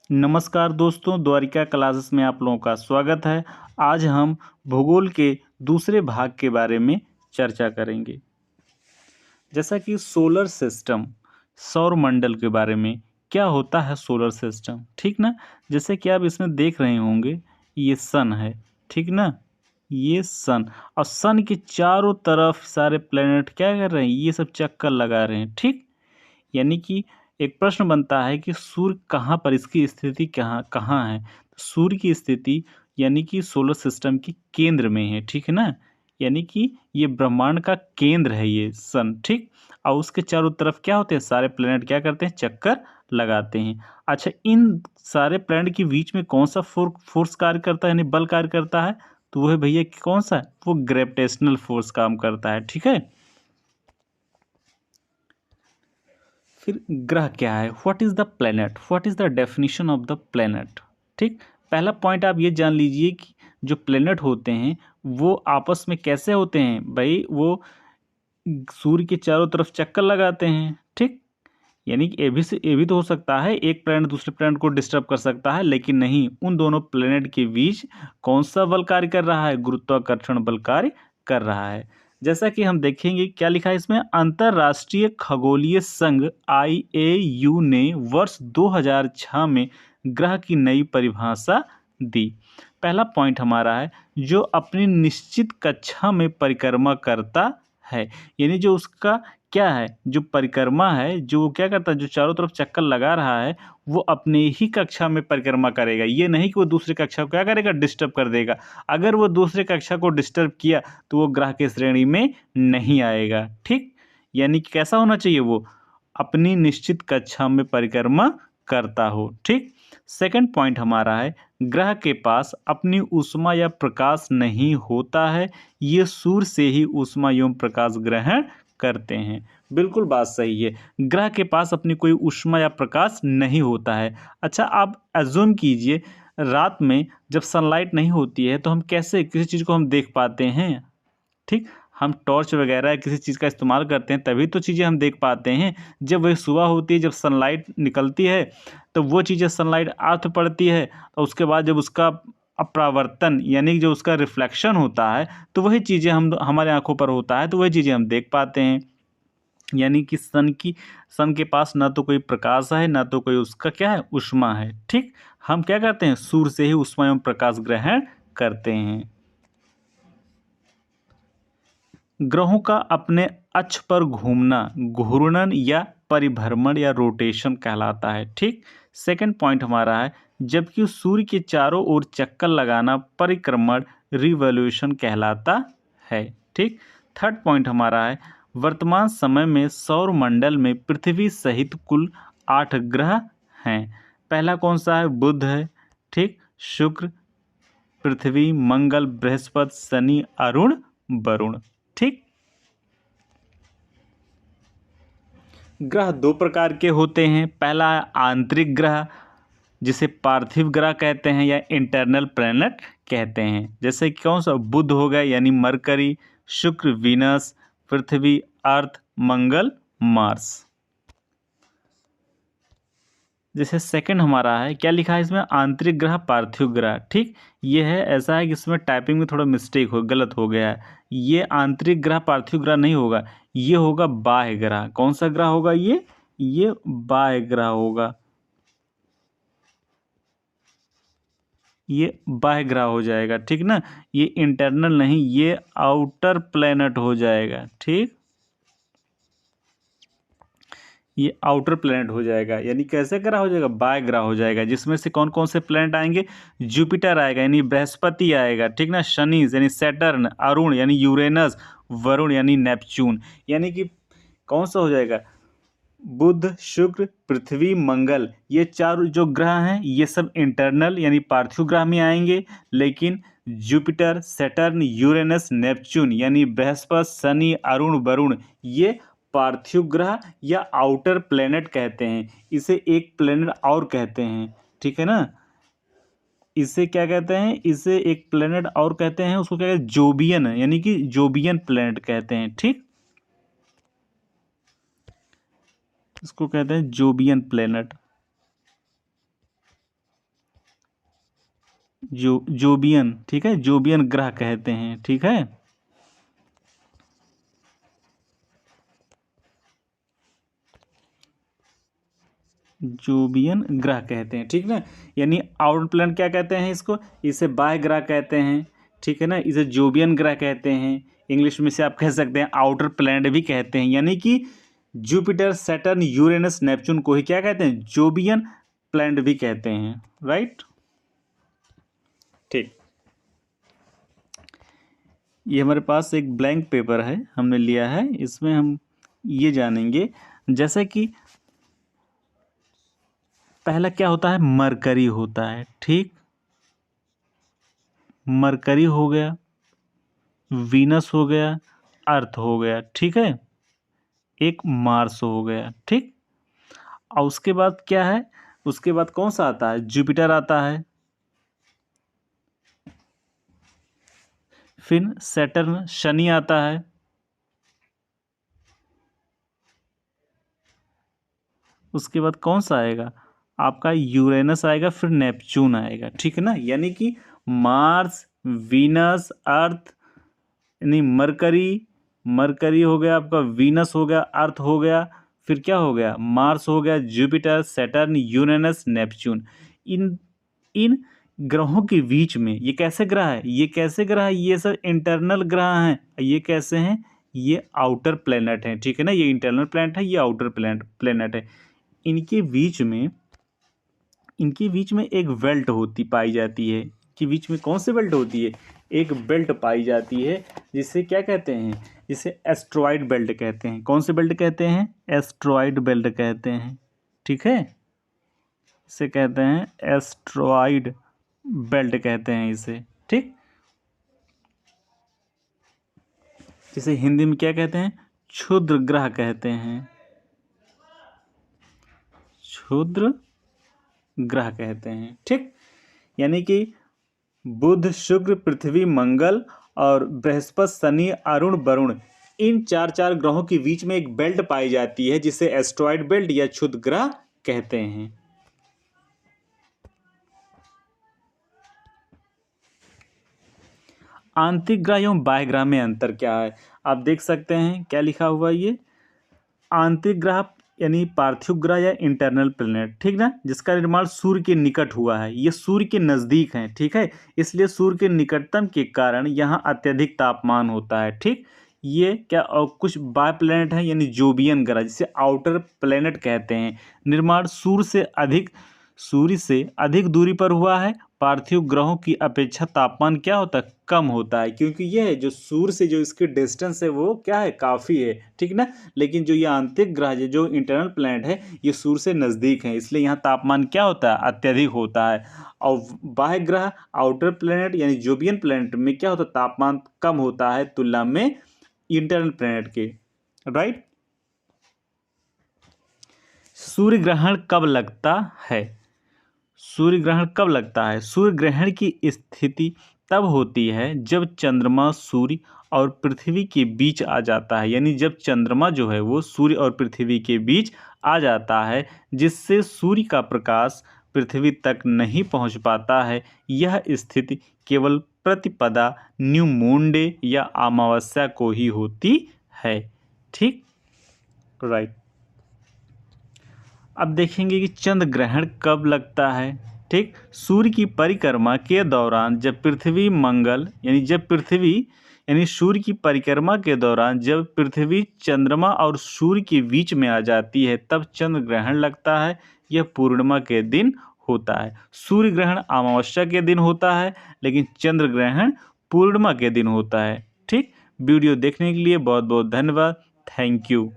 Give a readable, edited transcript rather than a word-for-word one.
नमस्कार दोस्तों, द्वारिका क्लासेस में आप लोगों का स्वागत है। आज हम भूगोल के दूसरे भाग के बारे में चर्चा करेंगे। जैसा कि सोलर सिस्टम, सौर मंडल के बारे में क्या होता है सोलर सिस्टम, ठीक ना। जैसे कि आप इसमें देख रहे होंगे, ये सन है, ठीक ना। ये सन और सन के चारों तरफ सारे प्लेनेट क्या कर रहे हैं, ये सब चक्कर लगा रहे हैं, ठीक। यानी कि एक प्रश्न बनता है कि सूर्य कहाँ पर, इसकी स्थिति कहाँ कहाँ है। सूर्य की स्थिति यानी कि सोलर सिस्टम के केंद्र में है, ठीक है ना। यानी कि ये ब्रह्मांड का केंद्र है ये सन, ठीक। और उसके चारों तरफ क्या होते हैं, सारे प्लेनेट क्या करते हैं, चक्कर लगाते हैं। अच्छा, इन सारे प्लेनेट के बीच में कौन सा फोर्स कार्य करता है, यानी बल कार्य करता है, तो वो है भैया कौन सा, वो ग्रेविटेशनल फोर्स काम करता है, ठीक है। फिर ग्रह क्या है, what is the planet, what is the definition of the planet, ठीक। पहला पॉइंट आप ये जान लीजिए कि जो प्लेनेट होते हैं वो आपस में कैसे होते हैं भाई, वो सूर्य के चारों तरफ चक्कर लगाते हैं, ठीक। यानी कि ये भी तो हो सकता है एक प्लेनेट दूसरे प्लेनेट को डिस्टर्ब कर सकता है, लेकिन नहीं, उन दोनों प्लेनेट के बीच कौन सा बल कार्य कर रहा है, गुरुत्वाकर्षण बल कार्य कर रहा है। जैसा कि हम देखेंगे क्या लिखा है इसमें, अंतरराष्ट्रीय खगोलीय संघ IAU ने वर्ष 2006 में ग्रह की नई परिभाषा दी। पहला पॉइंट हमारा है जो अपनी निश्चित कक्षा में परिक्रमा करता है, यानी जो उसका क्या है, जो परिक्रमा है, जो वो क्या करता है, जो चारों तरफ चक्कर लगा रहा है, वो अपने ही कक्षा में परिक्रमा करेगा। ये नहीं कि वो दूसरी कक्षा को क्या करेगा, डिस्टर्ब कर देगा। अगर वो दूसरे कक्षा को डिस्टर्ब किया तो वो ग्रह की श्रेणी में नहीं आएगा, ठीक। यानी कि कैसा होना चाहिए, वो अपनी निश्चित कक्षा में परिक्रमा करता हो, ठीक। सेकंड पॉइंट हमारा है ग्रह के पास अपनी ऊष्मा या प्रकाश नहीं होता है, ये सूर्य से ही ऊष्मा एवं प्रकाश ग्रहण करते हैं। बिल्कुल बात सही है, ग्रह के पास अपनी कोई ऊष्मा या प्रकाश नहीं होता है। अच्छा, आप अज्यूम कीजिए रात में जब सनलाइट नहीं होती है तो हम कैसे किसी चीज़ को हम देख पाते हैं, ठीक। हम टॉर्च वगैरह किसी चीज़ का इस्तेमाल करते हैं तभी तो चीज़ें हम देख पाते हैं। जब वह सुबह होती है, जब सनलाइट निकलती है, तो वो चीज़ें सनलाइट अर्थ पड़ती है, और उसके बाद जब उसका अपरावर्तन यानी जो उसका रिफ्लेक्शन होता है, तो वही चीज़ें हम हमारे आंखों पर होता है, तो वही चीज़ें हम देख पाते हैं। यानी कि सन के पास ना तो कोई प्रकाश है, ना तो कोई उसका क्या है, ऊष्मा है, ठीक। हम क्या करते हैं, सूर्य से ही ऊष्मा एवं प्रकाश ग्रहण करते हैं। ग्रहों का अपने अक्ष पर घूमना घूर्णन या परिभ्रमण या रोटेशन कहलाता है, ठीक। सेकंड पॉइंट हमारा है जबकि सूर्य के चारों ओर चक्कर लगाना परिक्रमण रिवॉल्यूशन कहलाता है, ठीक। थर्ड पॉइंट हमारा है वर्तमान समय में सौर मंडल में पृथ्वी सहित कुल 8 ग्रह हैं। पहला कौन सा है, बुध है, ठीक। शुक्र, पृथ्वी, मंगल, बृहस्पति, शनि, अरुण, वरुण, ठीक। ग्रह दो प्रकार के होते हैं, पहला है आंतरिक ग्रह जिसे पार्थिव ग्रह कहते हैं या इंटरनल प्लैनेट कहते हैं। जैसे कि कौन सा, बुध हो गया यानी मरकरी, शुक्र वीनस, पृथ्वी अर्थ, मंगल मार्स। जैसे सेकंड हमारा है क्या लिखा है इसमें, आंतरिक ग्रह पार्थिव ग्रह, ठीक। ये है ऐसा है कि इसमें टाइपिंग में थोड़ा मिस्टेक हो, गलत हो गया है। ये आंतरिक ग्रह पार्थिव ग्रह नहीं होगा, ये होगा बाह्य ग्रह। कौन सा ग्रह होगा ये बाह्य ग्रह होगा, ये बाह्य ग्रह हो जाएगा, ठीक ना। ये इंटरनल नहीं, ये आउटर प्लैनेट हो जाएगा, ठीक। ये आउटर प्लैनेट हो जाएगा, यानी कैसे ग्रह हो जाएगा, बाह्य ग्रह हो जाएगा। जिसमें से कौन कौन से प्लैनेट आएंगे, जुपिटर आएगा यानी बृहस्पति आएगा, ठीक ना। शनि यानी सैटर्न, अरुण यानी यूरेनस, वरुण यानी नेपच्यून। यानी कि कौन सा हो जाएगा, बुध, शुक्र, पृथ्वी, मंगल, ये चार जो ग्रह हैं ये सब इंटरनल यानी पार्थिव ग्रह में आएंगे। लेकिन जुपिटर, सैटर्न, यूरेनस, नेपच्यून यानी बृहस्पति, शनि, अरुण, वरुण, ये पार्थिव ग्रह या आउटर प्लेनेट कहते हैं। इसे एक प्लेनेट और कहते हैं, ठीक है ना। इसे क्या कहते हैं, इसे एक प्लेनेट और कहते हैं, उसको क्या कहते हैं, जोबियन, यानी कि जोबियन प्लेनेट कहते हैं, ठीक। इसको कहते हैं जोबियन प्लेनेट। जोबियन, ठीक है, जोबियन ग्रह कहते हैं, ठीक है। जोबियन ग्रह कहते हैं, ठीक ना। यानी आउटर प्लैनेट क्या कहते हैं इसको, इसे बाह्य ग्रह कहते हैं, ठीक है ना। इसे जोबियन ग्रह कहते हैं, इंग्लिश में से आप कह सकते हैं आउटर प्लैनेट भी कहते हैं। यानी कि जुपिटर, सैटर्न, यूरेनस, नेपच्यून को ही क्या कहते हैं, जोबियन प्लैनेट भी कहते हैं, राइट। ठीक, ये हमारे पास एक ब्लैंक पेपर है, हमने लिया है, इसमें हम ये जानेंगे जैसे कि पहला क्या होता है, मरकरी होता है, ठीक, मरकरी हो गया, वीनस हो गया, अर्थ हो गया, ठीक है, एक मार्स हो गया, ठीक। और उसके बाद क्या है, उसके बाद कौन सा आता है, जुपिटर आता है, फिर सैटर्न शनि आता है, उसके बाद कौन सा आएगा आपका, यूरेनस आएगा, फिर नेपच्यून आएगा, ठीक है ना। यानी कि मार्स, वीनस, अर्थ, यानी मरकरी, मरकरी हो गया आपका, वीनस हो गया, अर्थ हो गया, फिर क्या हो गया, मार्स हो गया, जुपिटर, सैटर्न, यूरेनस, नेपच्यून। इन इन ग्रहों के बीच में ये कैसे ग्रह है, ये कैसे ग्रह है, ये सब इंटरनल ग्रह हैं, ये कैसे हैं, ये आउटर प्लेनेट हैं, ठीक है ना। ये इंटरनल प्लेनेट है, ये आउटर प्लेनेट है। इनके बीच में, इनके बीच में एक बेल्ट होती पाई जाती है, कि बीच में कौन सी बेल्ट होती है, एक बेल्ट पाई जाती है, जिसे क्या कहते हैं, जिसे एस्ट्रॉइड बेल्ट कहते हैं। कौन सी बेल्ट कहते हैं, एस्ट्रॉइड बेल्ट कहते हैं, ठीक है, इसे कहते हैं एस्ट्रॉइड बेल्ट कहते हैं इसे, ठीक। जिसे हिंदी में क्या कहते हैं, क्षुद्र ग्रह कहते हैं, क्षुद्र ग्रह कहते हैं, ठीक। यानी कि बुध, शुक्र, पृथ्वी, मंगल और बृहस्पति, शनि, अरुण, वरुण, इन चार चार ग्रहों के बीच में एक बेल्ट पाई जाती है, जिसे एस्ट्रॉइड बेल्ट या क्षुद्र ग्रह कहते हैं। आंतरिक ग्रह एवं बाह्य ग्रह में अंतर क्या है, आप देख सकते हैं क्या लिखा हुआ है, ये आंतरिक ग्रह यानी पार्थिव ग्रह या इंटरनल प्लेनेट, ठीक ना, जिसका निर्माण सूर्य के निकट हुआ है, ये सूर्य के नज़दीक है, ठीक है, इसलिए सूर्य के निकटतम के कारण यहाँ अत्यधिक तापमान होता है, ठीक। ये क्या, और कुछ बाय प्लेनेट है यानी जोबियन ग्रह, जिसे आउटर प्लेनेट कहते हैं, निर्माण सूर्य से अधिक दूरी पर हुआ है। पार्थिव ग्रहों की अपेक्षा तापमान क्या होता है, कम होता है, क्योंकि यह है जो सूर्य से जो इसकी डिस्टेंस है वो क्या है, काफ़ी है, ठीक ना। लेकिन जो ये आंतरिक ग्रह है, जो इंटरनल प्लैनेट है, ये सूर्य से नज़दीक है, इसलिए यहाँ तापमान क्या होता है, अत्यधिक होता है। और बाह्य ग्रह आउटर प्लैनेट यानी जोबियन प्लैनेट में क्या होता है, तापमान कम होता है तुलना में इंटरनल प्लैनेट के, राइट। सूर्य ग्रहण कब लगता है, सूर्य ग्रहण कब लगता है, सूर्य ग्रहण की स्थिति तब होती है जब चंद्रमा सूर्य और पृथ्वी के बीच आ जाता है, यानी जब चंद्रमा जो है वो सूर्य और पृथ्वी के बीच आ जाता है, जिससे सूर्य का प्रकाश पृथ्वी तक नहीं पहुंच पाता है। यह स्थिति केवल प्रतिपदा, न्यू मून डे या अमावस्या को ही होती है, ठीक, राइट। अब देखेंगे कि चंद्र ग्रहण कब लगता है, ठीक। सूर्य की परिक्रमा के दौरान जब पृथ्वी मंगल यानी सूर्य की परिक्रमा के दौरान जब पृथ्वी चंद्रमा और सूर्य के बीच में आ जाती है, तब चंद्र ग्रहण लगता है। यह पूर्णिमा के दिन होता है। सूर्य ग्रहण अमावस्या के दिन होता है, लेकिन चंद्र ग्रहण पूर्णिमा के दिन होता है, ठीक। वीडियो देखने के लिए बहुत बहुत धन्यवाद, थैंक यू।